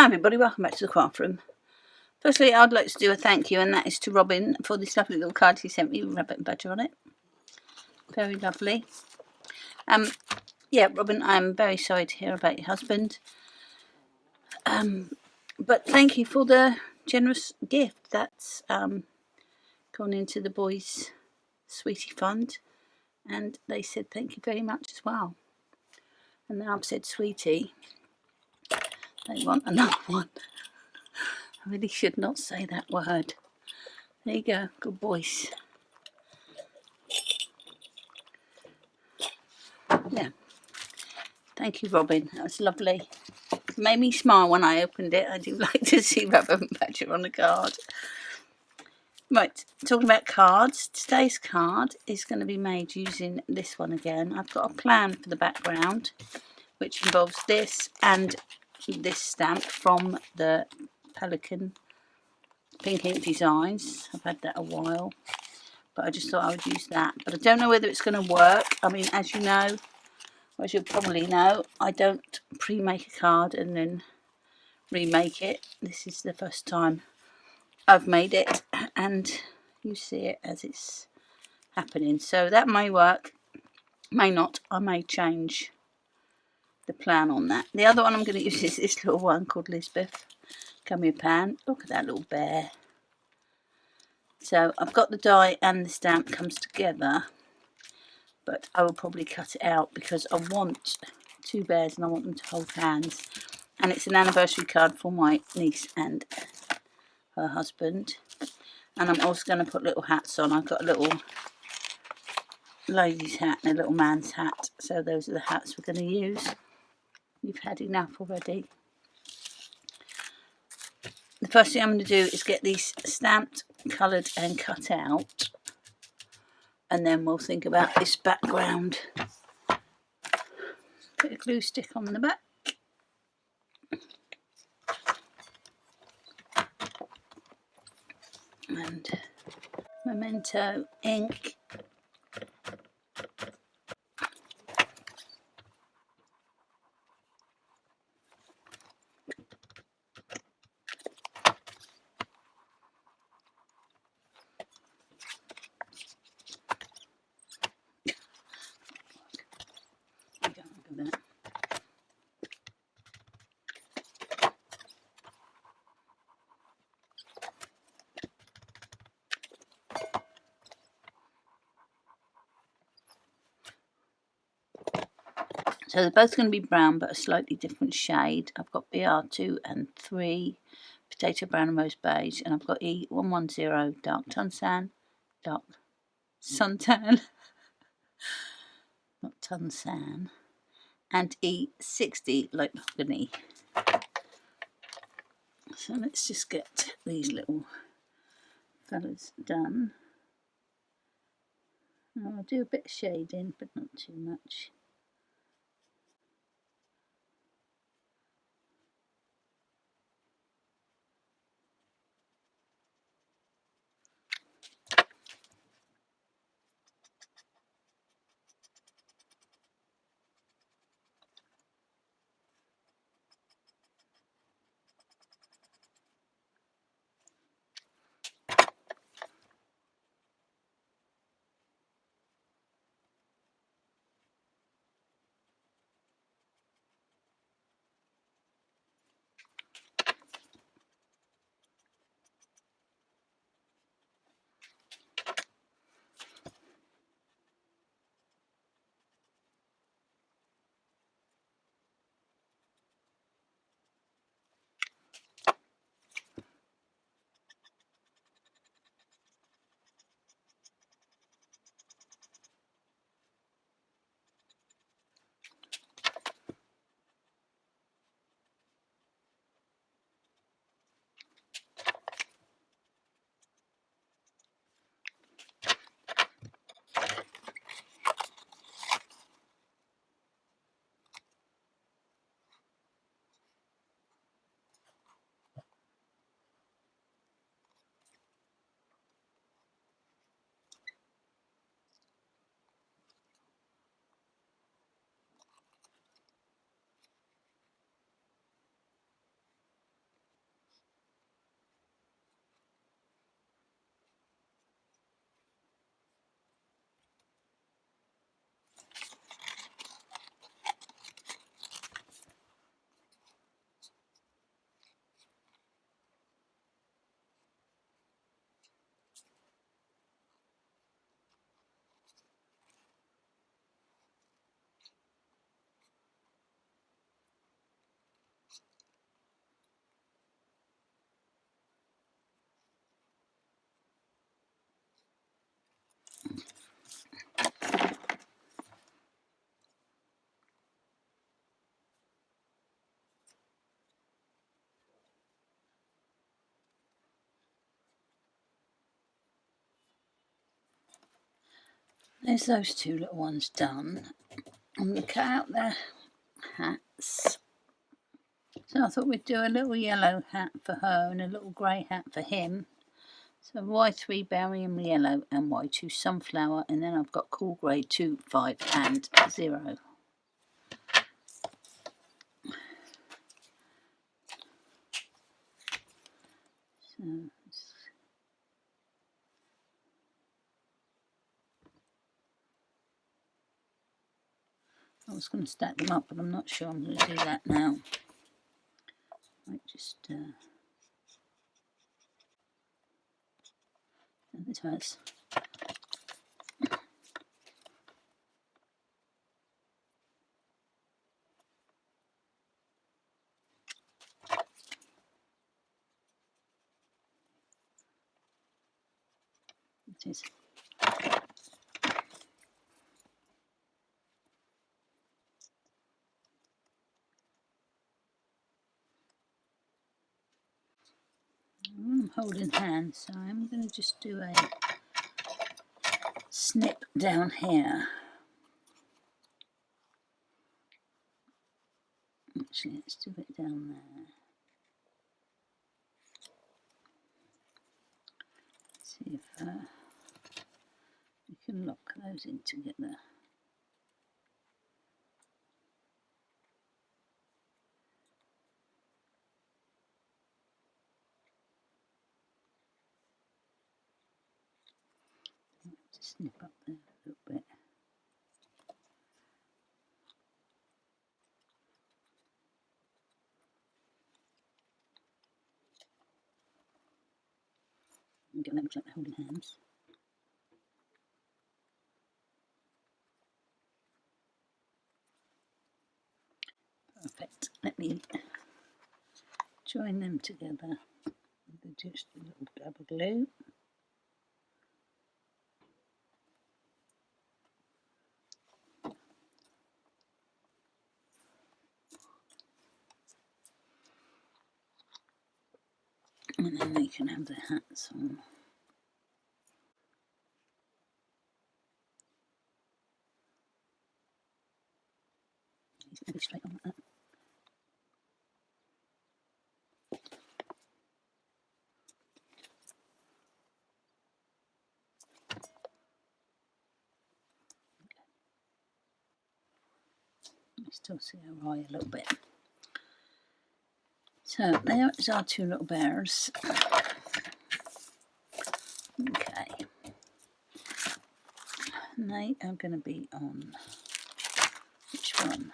Hi everybody, welcome back to the craft room. Firstly, I'd like to do a thank you, and that is to Robin for this lovely little card he sent me with rabbit and badger on it. Very lovely. Yeah, Robin, I'm very sorry to hear about your husband. But thank you for the generous gift that's gone into the boys' sweetie fund, and they said thank you very much as well. And now I've said sweetie, they want another one. I really should not say that word. There you go, good boys. Yeah, thank you, Robin. That was lovely. It made me smile when I opened it. I do like to see rabbit and badger on a card. Right, talking about cards, today's card is going to be made using this one again. I've got a plan for the background, which involves this and this stamp from the Pelican Pink Ink Designs. I've had that a while, but I just thought I would use that. But I don't know whether it's going to work. I mean, as you know, or as you'll probably know, I don't pre-make a card and then remake it. This is the first time I've made it, and you see it as it's happening. So that may work, may not. I may change the plan on that. The other one I'm going to use is this little one called Lisbeth Gummiapan. Look at that little bear. So I've got the die and the stamp comes together, but I will probably cut it out because I want two bears and I want them to hold hands. And it's an anniversary card for my niece and her husband. And I'm also going to put little hats on. I've got a little lady's hat and a little man's hat. So those are the hats we're going to use. You've had enough already. The first thing I'm going to do is get these stamped, coloured and cut out. And then we'll think about this background. Put a glue stick on the back. And Memento ink. So they're both going to be brown, but a slightly different shade. I've got BR2 and 3, Potato Brown and Rose Beige, and I've got E110, Dark Suntan, not Tunsan, and E60, Light Mahogany. So let's just get these little fellas done. Now I'll do a bit of shading, but not too much. There's those two little ones done. I'm going to cut out their hats. So I thought we'd do a little yellow hat for her and a little grey hat for him. So Y3 barium yellow and Y2 sunflower, and then I've got cool grey 2, 5 and 0. So I was going to stack them up, but I'm not sure I'm going to do that now. I just this has it is. I'm holding hands, so I'm going to just do a snip down here. Actually, let's do it down there. Let's see if we can lock those in together. Just snip up there a little bit. And get them like holding hands. Perfect. Let me join them together with just a little dab of glue. And then they can have their hats on. Maybe straight on like that. I still see her eye a little bit. So there's our two little bears. Okay. And they are going to be on which one?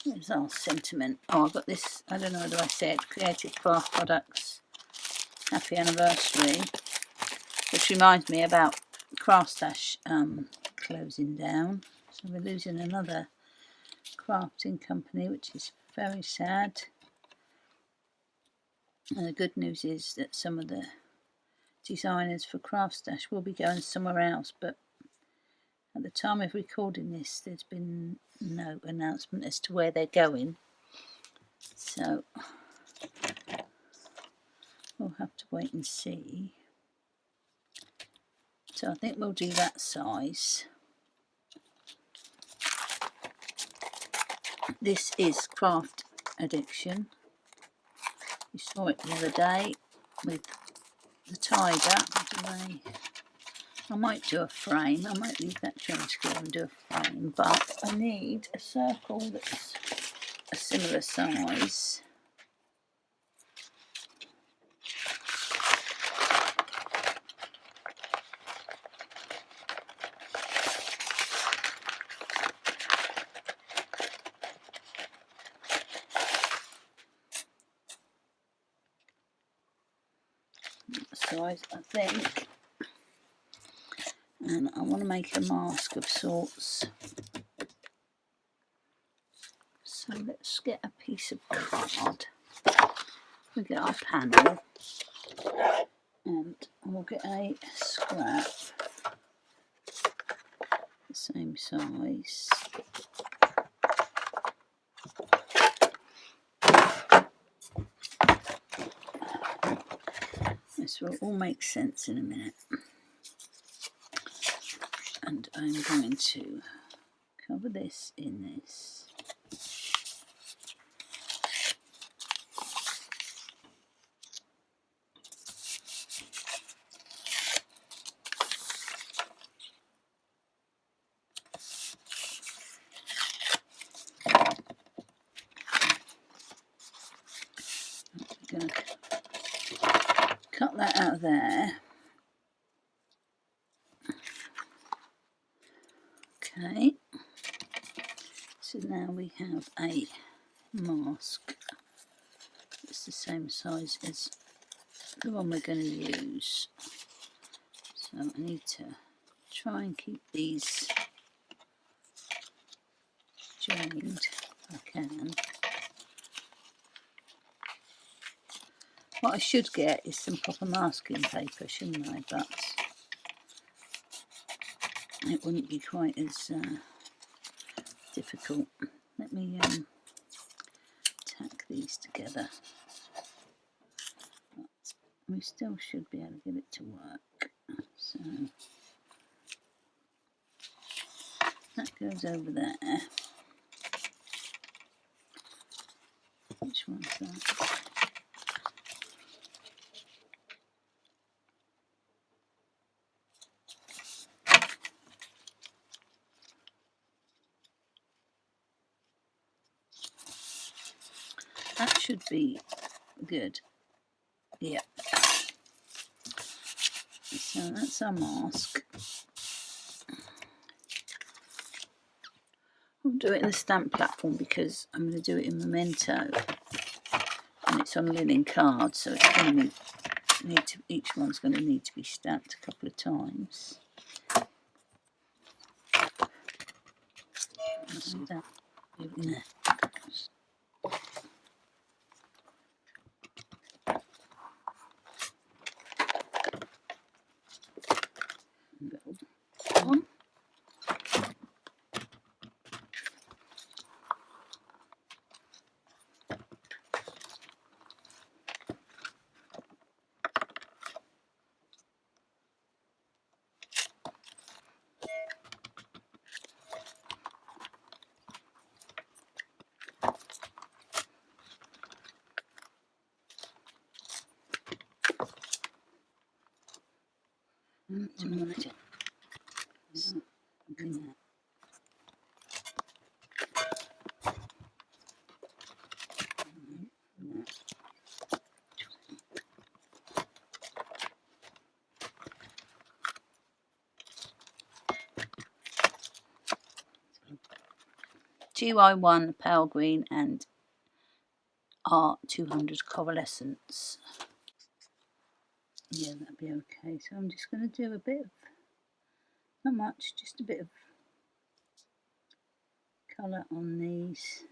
There's our sentiment. Oh, I've got this, I don't know whether I said, Creative Craft Products Happy Anniversary, which reminds me about Craftstash closing down. So we're losing another crafting company, which is very sad. And the good news is that some of the designers for Craftstash will be going somewhere else, but at the time of recording this, there's been no announcement as to where they're going. So we'll have to wait and see. So I think we'll do that size. This is Craft Addiction. You saw it the other day with the tiger. I might do a frame. I might leave that drawing together and do a frame, but I need a circle that's a similar size. Size, I think, and I want to make a mask of sorts, so let's get a piece of card. We get our panel And we'll get a scrap the same size. This will all make sense in a minute. And I'm going to cover this in this. I'm going to cut that out of there. Okay, so now we have a mask. It's the same size as the one we're going to use. So I need to try and keep these joined if I can. What I should get is some proper masking paper, shouldn't I? But it wouldn't be quite as difficult. Let me tack these together. But we still should be able to get it to work. So that goes over there. Which one's that? That should be good. Yeah. So that's our mask. I'll do it in the stamp platform because I'm going to do it in Memento, and it's on linen card, so it's going to need to. Each one's going to need to be stamped a couple of times. See that? In there. On. GY1 pale green and R200 coalescence. Yeah, that'd be okay. So I'm just going to do a bit of, not much, just a bit of colour on these.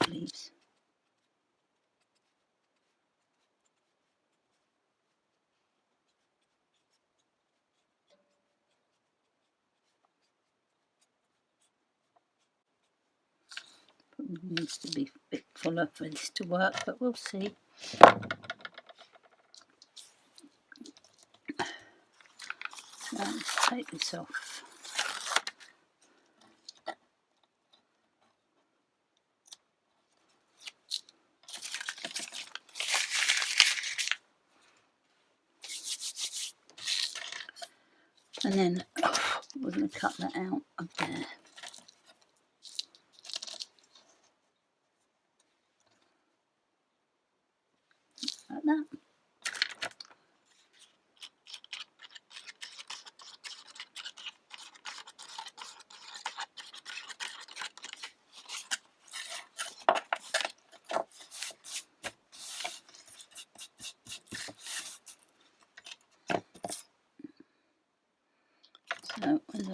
Leaves. Probably needs to be a bit fuller for this to work, but we'll see. So let's take this off. And then we're going to cut that out of there. Like that.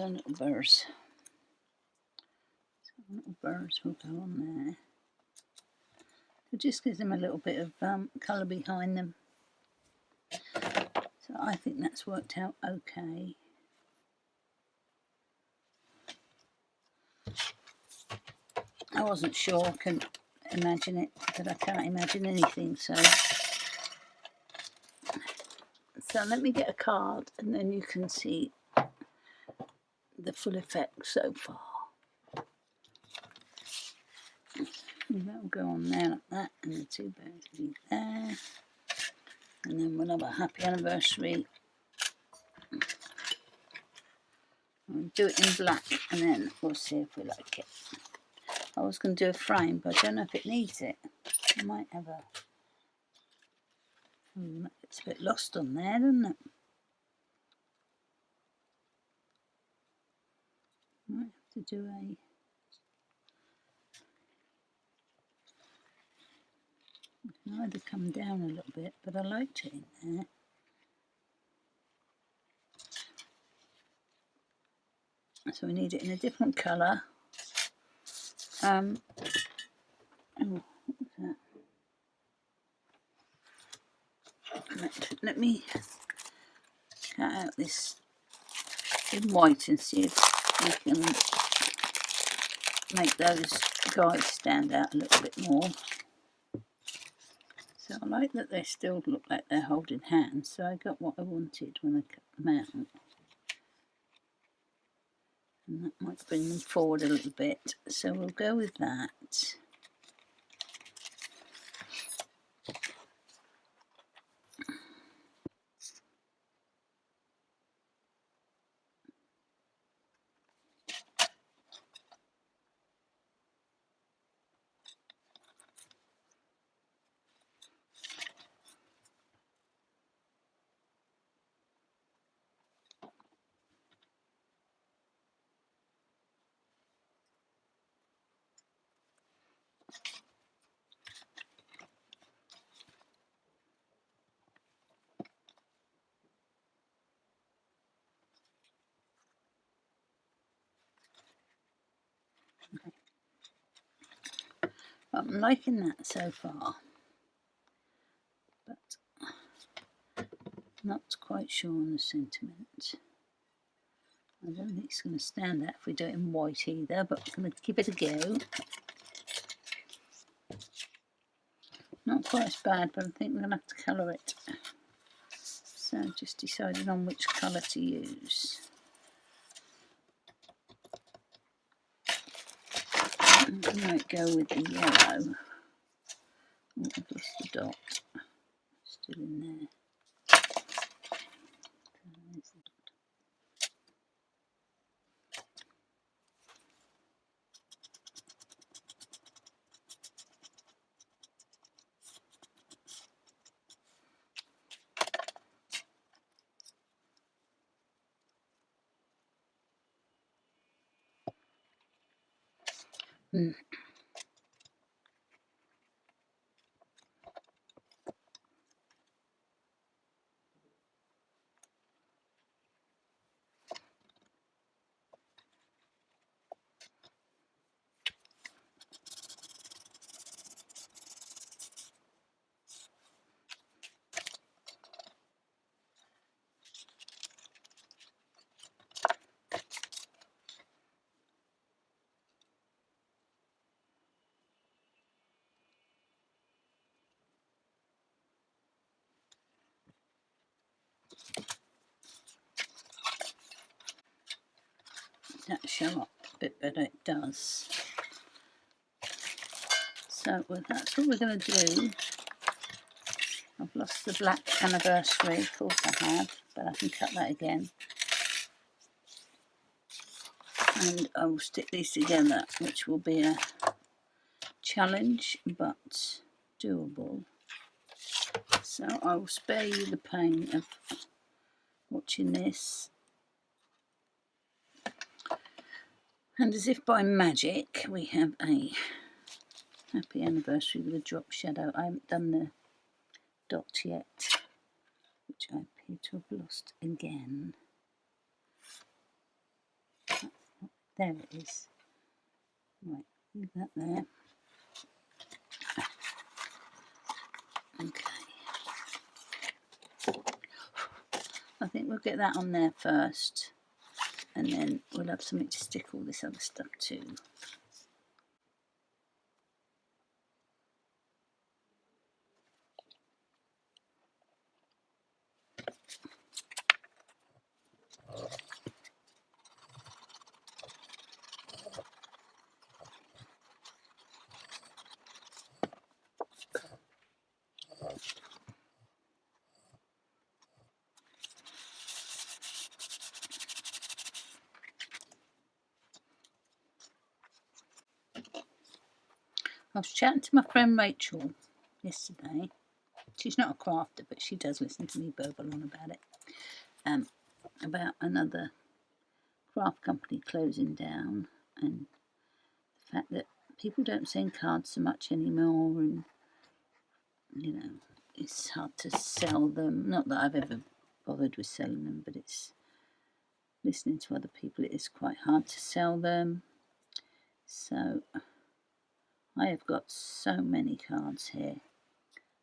the little birds. So little birds will go on there. It just gives them a little bit of colour behind them. So I think that's worked out okay. I wasn't sure, I couldn't imagine it, but I can't imagine anything, so let me get a card and then you can see the full effect so far. And that'll go on there like that, and the two birds will be there, and then we'll have a happy anniversary. I'll do it in black and then we'll see if we like it. I was going to do a frame, but I don't know if it needs it. I might have a... it's a bit lost on there, doesn't it? Might have to do a... it can either come down a little bit, but I liked it in there. So we need it in a different colour. Oh, what was that? Let me cut out this in white and see if we can make those guys stand out a little bit more. So I like that they still look like they're holding hands, so I got what I wanted when I cut them out. And that might bring them forward a little bit, so we'll go with that. I'm liking that so far, but not quite sure on the sentiment. I don't think it's going to stand out if we do it in white either, but I'm going to give it a go. Not quite as bad, but I think we're going to have to colour it. So just decided on which colour to use. I might go with the yellow. Oh, I've lost the dot. Still in there. There's the dot. That show up a bit better, it does. So well, that's what we're going to do. I've lost the black anniversary, of course I have, but I can cut that again. And I will stick these together, which will be a challenge, but doable. So I will spare you the pain of watching this. And as if by magic, we have a happy anniversary with a drop shadow. I haven't done the dot yet, which I appear to have lost again. There it is. Right, leave that there. Okay. I think we'll get that on there first, and then we'll have something to stick all this other stuff to. I was chatting to my friend Rachel yesterday. She's not a crafter, but she does listen to me burble on about it. About another craft company closing down, and the fact that people don't send cards so much anymore, and you know, it's hard to sell them. Not that I've ever bothered with selling them, but it's listening to other people, it is quite hard to sell them. So I have got so many cards here.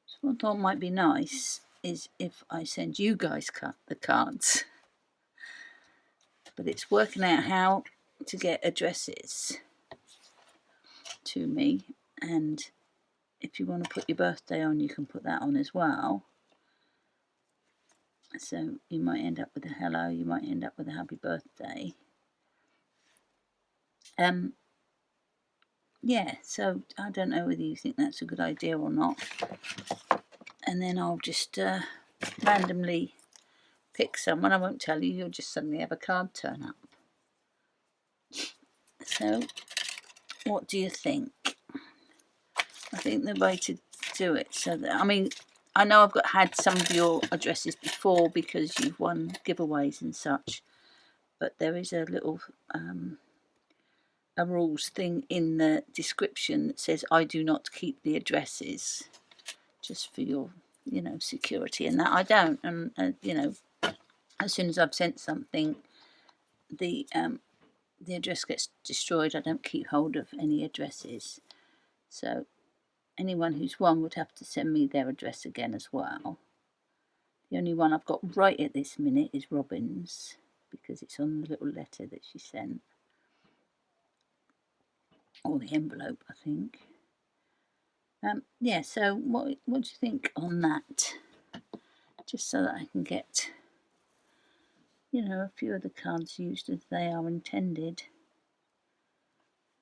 So what I thought might be nice is if I send you guys the cards. But it's working out how to get addresses to me, and if you want to put your birthday on, you can put that on as well. So you might end up with a hello, you might end up with a happy birthday. Yeah, so I don't know whether you think that's a good idea or not. And then I'll just randomly pick someone. I won't tell you, you'll just suddenly have a card turn up. So what do you think? I think the way to do it, so that, I mean, I know I've had some of your addresses before because you've won giveaways and such, but there is a little a rules thing in the description that says I do not keep the addresses, just for your, you know, security, and that I don't. And you know, as soon as I've sent something, the address gets destroyed. I don't keep hold of any addresses, so anyone who's won would have to send me their address again as well. The only one I've got right at this minute is Robin's, because it's on the little letter that she sent, or the envelope, I think. Yeah, so what do you think on that? Just so that I can get, you know, a few of the cards used as they are intended.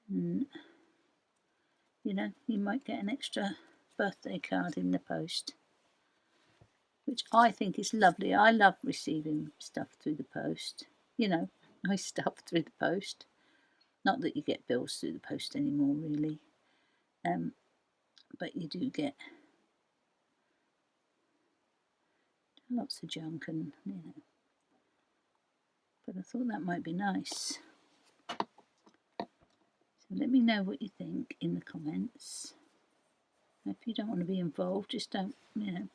And, you know, you might get an extra birthday card in the post, which I think is lovely. I love receiving stuff through the post, you know, nice stuff through the post. Not that you get bills through the post anymore, really, but you do get lots of junk, and you know. But I thought that might be nice. So let me know what you think in the comments. If you don't want to be involved, just don't, you know,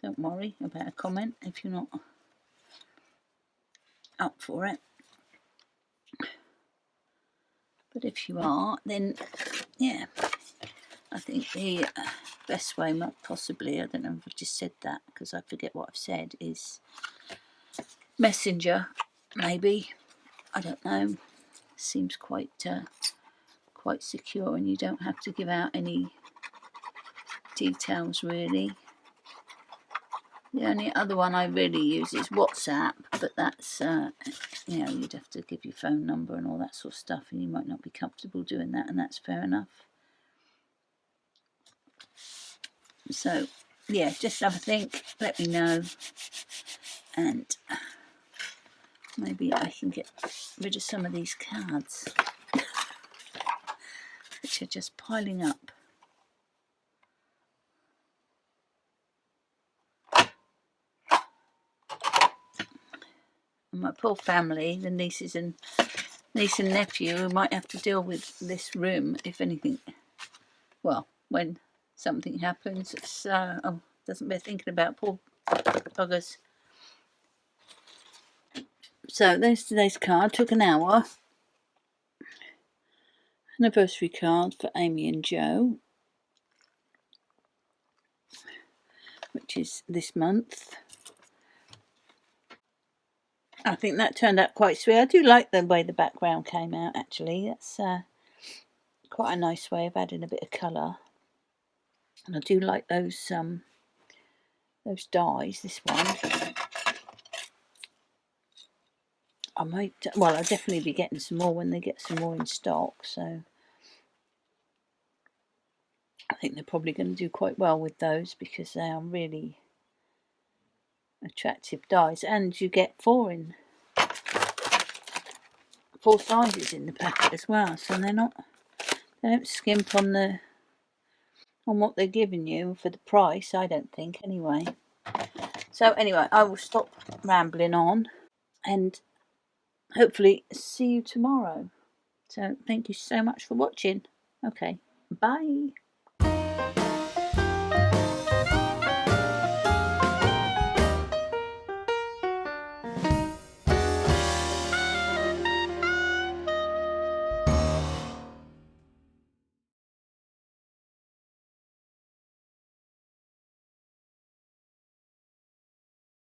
don't worry about a comment if you're not up for it. But if you are, then yeah, I think the best way, possibly, I don't know if I just said that because I forget what I've said, is Messenger, maybe. I don't know. Seems quite secure, and you don't have to give out any details really. The only other one I really use is WhatsApp, but that's you know, you'd have to give your phone number and all that sort of stuff, and you might not be comfortable doing that, and that's fair enough. So yeah, just have a think, let me know, and maybe I can get rid of some of these cards which are just piling up. And my poor family, the niece and nephew, who might have to deal with this room if anything, well, when something happens. It's doesn't bear thinking about, poor buggers. So there's today's card. Took an hour. anniversary card for Amy and Joe, which is this month. I think that turned out quite sweet. I do like the way the background came out, actually. That's quite a nice way of adding a bit of colour. And I do like those dies, this one. I might, well, I'll definitely be getting some more when they get some more in stock, so I think they're probably going to do quite well with those because they are really attractive dies, and you get four sizes in the packet as well, so they don't skimp on what they're giving you for the price, I don't think, anyway. So anyway, I will stop rambling on and hopefully see you tomorrow. So thank you so much for watching. Okay, bye.